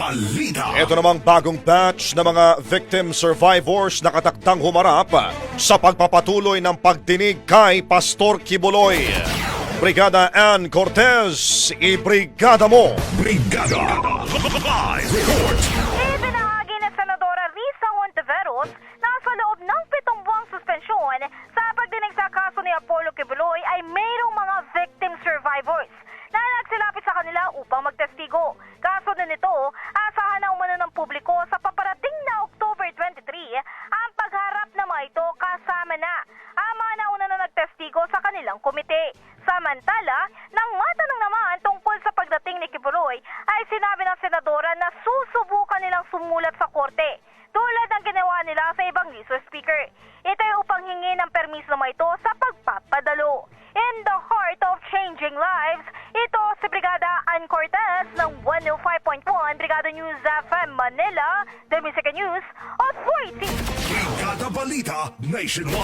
Balita. Ito namang bagong batch ng mga victim survivors na katakdang humarap sa pagpapatuloy ng pagdinig kay Pastor Kibuloy. Brigada Ann Cortez, ibrigada mo! Brigada. Live report. Ibinahagi ni Senadora Risa Hontiveros na sa loob ng 7 buwang suspensyon sa pagdinig sa kaso ni Apollo Kibuloy ay mayroong mga victim survivors na nagsilapit sa kanila upang magtestigo. Kaso na nito, asahan na umano ng publiko sa paparating na October 23 ang pagharap na mga ito kasama na ang mga nauna na nagtestigo sa kanilang komite. Samantala, nang matanong naman tungkol sa pagdating ni Kibuloy, ay sinabi ng senadora na susubukan nilang sumulat sa korte tulad ng ginawa nila sa ibang resource speaker. Ito ay upang hingi ng permiso naman ito sa pagpapadalo. In the heart of changing lives, ito si Brigada Ann Cortez ng 105.1 Brigada News FM Manila, the Music and News Authority. Brigada Balita Nationwide.